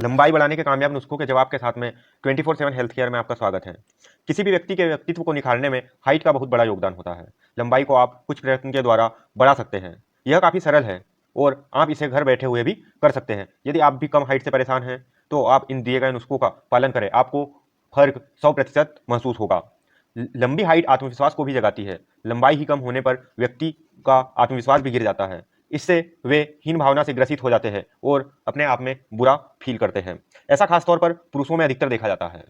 लंबाई बढ़ाने के कामयाब नुस्खों के जवाब के साथ में 24/7 हेल्थ केयर में आपका स्वागत है। किसी भी व्यक्ति के व्यक्तित्व को निखारने में हाइट का बहुत बड़ा योगदान होता है। लंबाई को आप कुछ प्रयत्न के द्वारा बढ़ा सकते हैं। यह काफ़ी सरल है और आप इसे घर बैठे हुए भी कर सकते हैं। यदि आप भी कम हाइट से परेशान हैं तो आप इन दिए गए नुस्खों का पालन करें, आपको फर्क 100% महसूस होगा। लंबी हाइट आत्मविश्वास को भी जगाती है। लंबाई ही कम होने पर व्यक्ति का आत्मविश्वास भी गिर जाता है। इससे वे हीन भावना से ग्रसित हो जाते हैं और अपने आप में बुरा फील करते हैं। ऐसा खासतौर पर पुरुषों में अधिकतर देखा जाता है।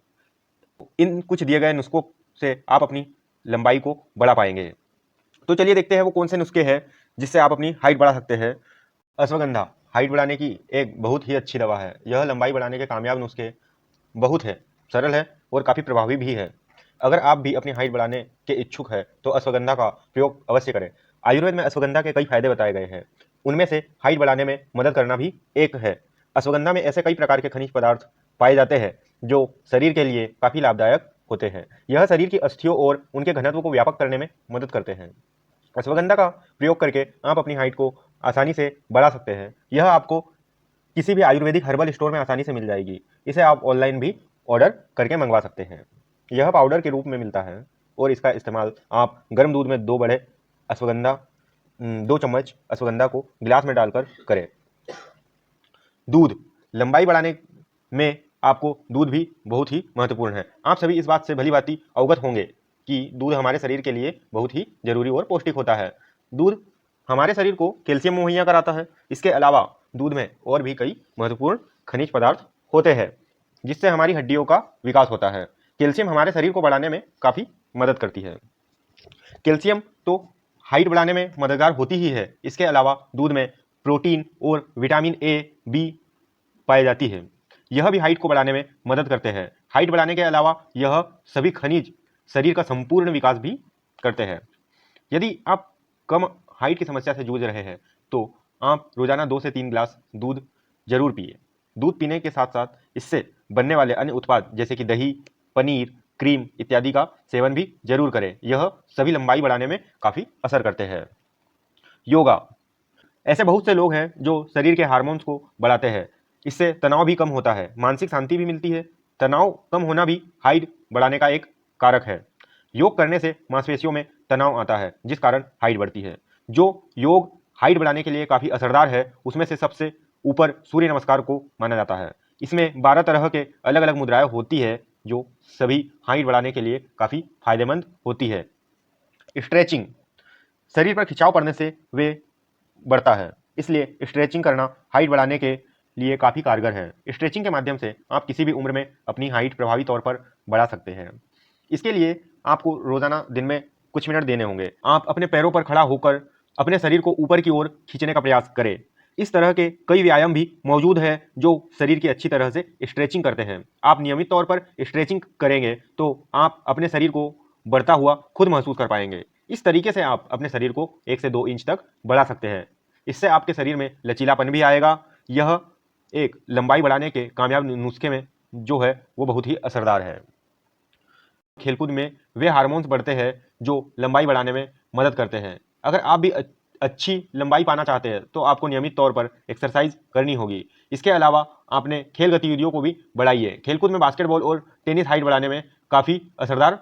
इन कुछ दिए गए नुस्खों से आप अपनी लंबाई को बढ़ा पाएंगे। तो चलिए देखते हैं वो कौन से नुस्खे हैं जिससे आप अपनी हाइट बढ़ा सकते हैं। अश्वगंधा हाइट बढ़ाने की एक बहुत ही अच्छी दवा है। यह लंबाई बढ़ाने के कामयाब नुस्खे बहुत है, सरल है और काफ़ी प्रभावी भी है। अगर आप भी अपनी हाइट बढ़ाने के इच्छुक हैं तो अश्वगंधा का प्रयोग अवश्य करें। आयुर्वेद में अश्वगंधा के कई फायदे बताए गए हैं। उनमें से हाइट बढ़ाने में मदद करना भी एक है। अश्वगंधा में ऐसे कई प्रकार के खनिज पदार्थ पाए जाते हैं जो शरीर के लिए काफ़ी लाभदायक होते हैं। यह शरीर की अस्थियों और उनके घनत्व को व्यापक करने में मदद करते हैं। अश्वगंधा का प्रयोग करके आप अपनी हाइट को आसानी से बढ़ा सकते हैं। यह आपको किसी भी आयुर्वेदिक हर्बल स्टोर में आसानी से मिल जाएगी। इसे आप ऑनलाइन भी ऑर्डर करके मंगवा सकते हैं। यह पाउडर के रूप में मिलता है और इसका इस्तेमाल आप गर्म दूध में 2 चम्मच अश्वगंधा को गिलास में डालकर करें। दूध लंबाई बढ़ाने में आपको दूध भी बहुत ही महत्वपूर्ण है। आप सभी इस बात से भली भांति अवगत होंगे कि दूध हमारे शरीर के लिए बहुत ही जरूरी और पौष्टिक होता है। दूध हमारे शरीर को कैल्शियम मुहैया कराता है। इसके अलावा दूध में और भी कई महत्वपूर्ण खनिज पदार्थ होते हैं जिससे हमारी हड्डियों का विकास होता है। कैल्शियम हमारे शरीर को बढ़ाने में काफ़ी मदद करती है। कैल्शियम तो हाइट बढ़ाने में मददगार होती ही है। इसके अलावा दूध में प्रोटीन और विटामिन ए बी पाई जाती है। यह भी हाइट को बढ़ाने में मदद करते हैं। हाइट बढ़ाने के अलावा यह सभी खनिज शरीर का संपूर्ण विकास भी करते हैं। यदि आप कम हाइट की समस्या से जूझ रहे हैं तो आप रोजाना 2 से 3 गिलास दूध जरूर पिए। दूध पीने के साथ साथ इससे बनने वाले अन्य उत्पाद जैसे कि दही, पनीर, क्रीम इत्यादि का सेवन भी जरूर करें। यह सभी लंबाई बढ़ाने में काफ़ी असर करते हैं। योगा ऐसे बहुत से लोग हैं जो शरीर के हार्मोन्स को बढ़ाते हैं। इससे तनाव भी कम होता है, मानसिक शांति भी मिलती है। तनाव कम होना भी हाइट बढ़ाने का एक कारक है। योग करने से मांसपेशियों में तनाव आता है जिस कारण हाइट बढ़ती है। जो योग हाइट बढ़ाने के लिए काफ़ी असरदार है उसमें से सबसे ऊपर सूर्य नमस्कार को माना जाता है। इसमें 12 तरह के अलग अलग मुद्राएं होती है जो सभी हाइट बढ़ाने के लिए काफ़ी फायदेमंद होती है। स्ट्रेचिंग शरीर पर खिंचाव पड़ने से वे बढ़ता है, इसलिए स्ट्रेचिंग करना हाइट बढ़ाने के लिए काफ़ी कारगर है। स्ट्रेचिंग के माध्यम से आप किसी भी उम्र में अपनी हाइट प्रभावी तौर पर बढ़ा सकते हैं। इसके लिए आपको रोजाना दिन में कुछ मिनट देने होंगे। आप अपने पैरों पर खड़ा होकर अपने शरीर को ऊपर की ओर खींचने का प्रयास करें। इस तरह के कई व्यायाम भी मौजूद हैं जो शरीर की अच्छी तरह से स्ट्रेचिंग करते हैं। आप नियमित तौर पर स्ट्रेचिंग करेंगे तो आप अपने शरीर को बढ़ता हुआ खुद महसूस कर पाएंगे। इस तरीके से आप अपने शरीर को 1 से 2 इंच तक बढ़ा सकते हैं। इससे आपके शरीर में लचीलापन भी आएगा। यह एक लंबाई बढ़ाने के कामयाब नुस्खे में जो है वो बहुत ही असरदार है। खेलकूद में वे हार्मोन्स बढ़ते हैं जो लंबाई बढ़ाने में मदद करते हैं। अगर आप भी अच्छी लंबाई पाना चाहते हैं तो आपको नियमित तौर पर एक्सरसाइज करनी होगी। इसके अलावा आपने खेल गतिविधियों को भी बढ़ाइए। खेलकूद में बास्केटबॉल और टेनिस हाइट बढ़ाने में काफ़ी असरदार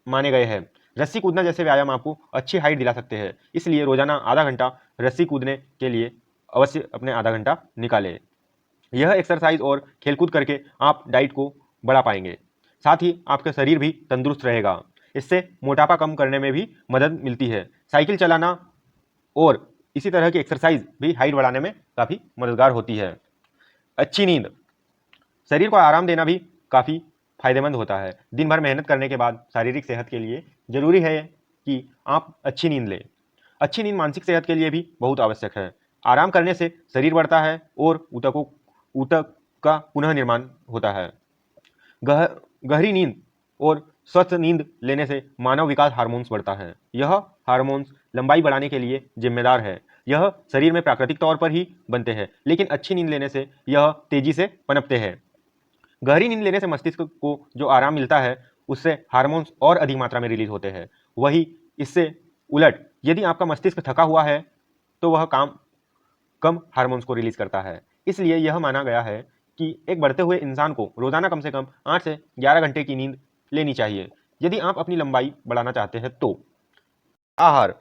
माने गए हैं। रस्सी कूदना जैसे व्यायाम आपको अच्छी हाइट दिला सकते हैं, इसलिए रोजाना आधा घंटा रस्सी कूदने के लिए अवश्य अपने आधा घंटा निकालें। यह एक्सरसाइज और खेलकूद करके आप डाइट को बढ़ा पाएंगे। साथ ही आपका शरीर भी तंदुरुस्त रहेगा। इससे मोटापा कम करने में भी मदद मिलती है। साइकिल चलाना और इसी तरह की एक्सरसाइज भी हाइट बढ़ाने में काफ़ी मददगार होती है। अच्छी नींद शरीर को आराम देना भी काफ़ी फायदेमंद होता है। दिन भर मेहनत करने के बाद शारीरिक सेहत के लिए जरूरी है कि आप अच्छी नींद लें। अच्छी नींद मानसिक सेहत के लिए भी बहुत आवश्यक है। आराम करने से शरीर बढ़ता है और ऊतक का पुनः निर्माण होता है। गहरी नींद और स्वस्थ नींद लेने से मानव विकास हार्मोन्स बढ़ता है। यह हार्मोन्स लंबाई बढ़ाने के लिए जिम्मेदार है। यह शरीर में प्राकृतिक तौर पर ही बनते हैं, लेकिन अच्छी नींद लेने से यह तेजी से पनपते हैं। गहरी नींद लेने से मस्तिष्क को जो आराम मिलता है उससे हार्मोन्स और अधिक मात्रा में रिलीज होते हैं। वही इससे उलट यदि आपका मस्तिष्क थका हुआ है तो वह कम हार्मोन्स को रिलीज करता है। इसलिए यह माना गया है कि एक बढ़ते हुए इंसान को रोजाना कम से कम 8 से 11 घंटे की नींद लेनी चाहिए यदि आप अपनी लंबाई बढ़ाना चाहते हैं तो। आहार।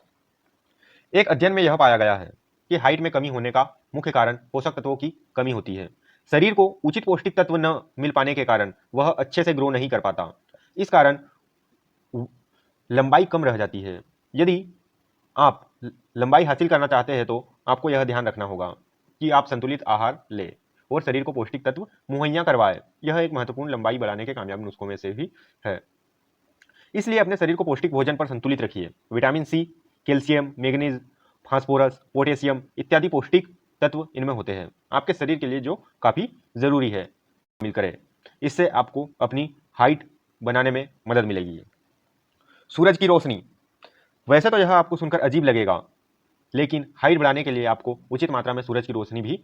एक अध्ययन में यह पाया गया है कि हाइट में कमी होने का मुख्य कारण पोषक तत्वों की कमी होती है। शरीर को उचित पौष्टिक तत्व न मिल पाने के कारण वह अच्छे से ग्रो नहीं कर पाता। इस कारण लंबाई कम रह जाती है। यदि आप लंबाई हासिल करना चाहते हैं तो आपको यह ध्यान रखना होगा कि आप संतुलित आहार लें और शरीर को पौष्टिक तत्व मुहैया करवाएं। यह एक महत्वपूर्ण लंबाई बढ़ाने के कामयाब नुस्खों में से भी है। इसलिए अपने शरीर को पौष्टिक भोजन पर संतुलित रखिए। Vitamin C, calcium, manganese, phosphorus, potassium इत्यादि पौष्टिक तत्व इनमें होते हैं, आपके शरीर के लिए जो काफी जरूरी है। मिल करें, इससे आपको अपनी हाइट बनाने में मदद मिलेगी। सूरज की रोशनी। वैसे तो यह आपको सुनकर अजीब लगेगा, लेकिन हाइट बढ़ाने के लिए आपको उचित मात्रा में सूरज की रोशनी भी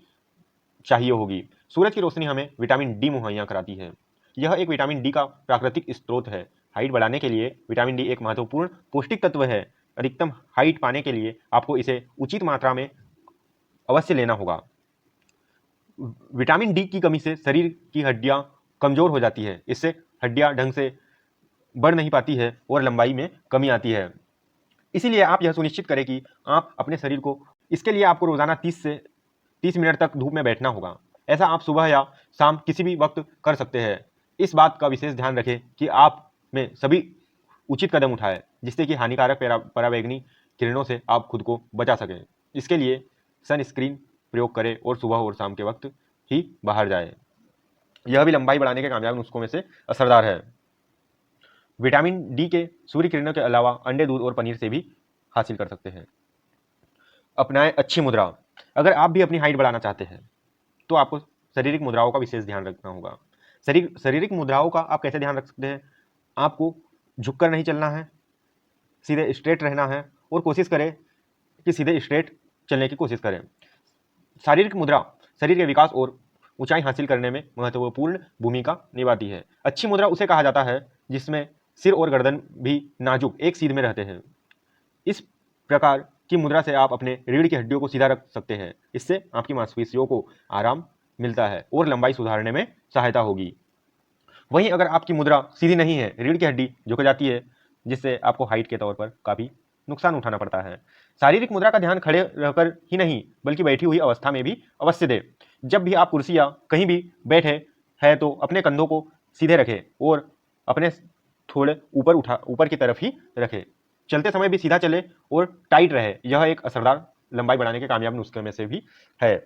चाहिए होगी। सूरज की रोशनी हमें विटामिन डी मुहैया कराती है। यह एक विटामिन डी का प्राकृतिक स्रोत है। हाइट बढ़ाने के लिए विटामिन डी एक महत्वपूर्ण पौष्टिक तत्व है। अधिकतम हाइट पाने के लिए आपको इसे उचित मात्रा में अवश्य लेना होगा। विटामिन डी की कमी से शरीर की हड्डियां कमजोर हो जाती है। इससे हड्डियां ढंग से बढ़ नहीं पाती है और लंबाई में कमी आती है। इसीलिए आप यह सुनिश्चित करें कि आप अपने शरीर को, इसके लिए आपको रोजाना 30 मिनट तक धूप में बैठना होगा। ऐसा आप सुबह या शाम किसी भी वक्त कर सकते हैं। इस बात का विशेष ध्यान रखें कि आप में सभी उचित कदम उठाएं जिससे कि हानिकारक पराबैंगनी किरणों से आप खुद को बचा सकें। इसके लिए सनस्क्रीन प्रयोग करें और सुबह और शाम के वक्त ही बाहर जाए। यह भी लंबाई बढ़ाने के कामयाब नुस्खों में से असरदार है। विटामिन डी के सूर्य किरणों के अलावा अंडे, दूध और पनीर से भी हासिल कर सकते हैं। अपनाएं अच्छी मुद्रा। अगर आप भी अपनी हाइट बढ़ाना चाहते हैं तो आपको शारीरिक मुद्राओं का विशेष ध्यान रखना होगा। शारीरिक मुद्राओं का आप कैसे ध्यान रख सकते हैं? आपको झुककर नहीं चलना है, सीधे स्ट्रेट रहना है और कोशिश करें कि सीधे स्ट्रेट चलने की कोशिश करें। शारीरिक मुद्रा शरीर के विकास और ऊंचाई हासिल करने में महत्वपूर्ण भूमिका निभाती है। अच्छी मुद्रा उसे कहा जाता है जिसमें सिर और गर्दन भी नाजुक एक सीध में रहते हैं। इस प्रकार की मुद्रा से आप अपने रीढ़ की हड्डियों को सीधा रख सकते हैं। इससे आपकी मांसपेशियों को आराम मिलता है और लंबाई सुधारने में सहायता होगी। वहीं अगर आपकी मुद्रा सीधी नहीं है, रीढ़ की हड्डी झुक जाती है, जिससे आपको हाइट के तौर पर काफी नुकसान उठाना पड़ता है। शारीरिक मुद्रा का ध्यान खड़े रहकर ही नहीं बल्कि बैठी हुई अवस्था में भी अवश्य दें। जब भी आप कुर्सी या कहीं भी बैठे हैं तो अपने कंधों को सीधे रखें और अपने थोड़े ऊपर की तरफ ही रखें। चलते समय भी सीधा चले और टाइट रहे। यह एक असरदार लंबाई बढ़ाने के कामयाब नुस्खे में से भी है।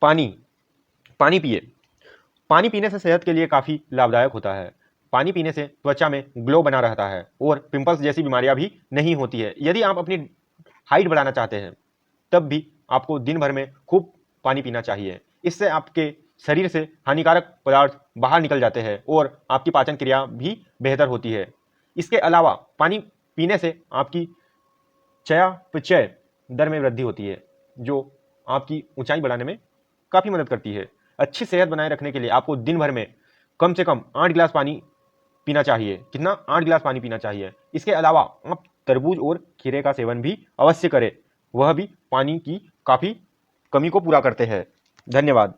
पानी पिए। पानी पीने से सेहत के लिए काफी लाभदायक होता है। पानी पीने से त्वचा में ग्लो बना रहता है और पिंपल्स जैसी बीमारियां भी नहीं होती है। यदि आप अपनी हाइट बढ़ाना चाहते हैं तब भी आपको दिन भर में खूब पानी पीना चाहिए। इससे आपके शरीर से हानिकारक पदार्थ बाहर निकल जाते हैं और आपकी पाचन क्रिया भी बेहतर होती है। इसके अलावा पानी पीने से आपकी चयापचय दर में वृद्धि होती है, जो आपकी ऊंचाई बढ़ाने में काफी मदद करती है। अच्छी सेहत बनाए रखने के लिए आपको दिन भर में कम से कम 8 गिलास पानी पीना चाहिए। कितना? 8 गिलास पानी पीना चाहिए। इसके अलावा आप तरबूज और खीरे का सेवन भी अवश्य करें, वह भी पानी की काफी कमी को पूरा करते हैं। धन्यवाद।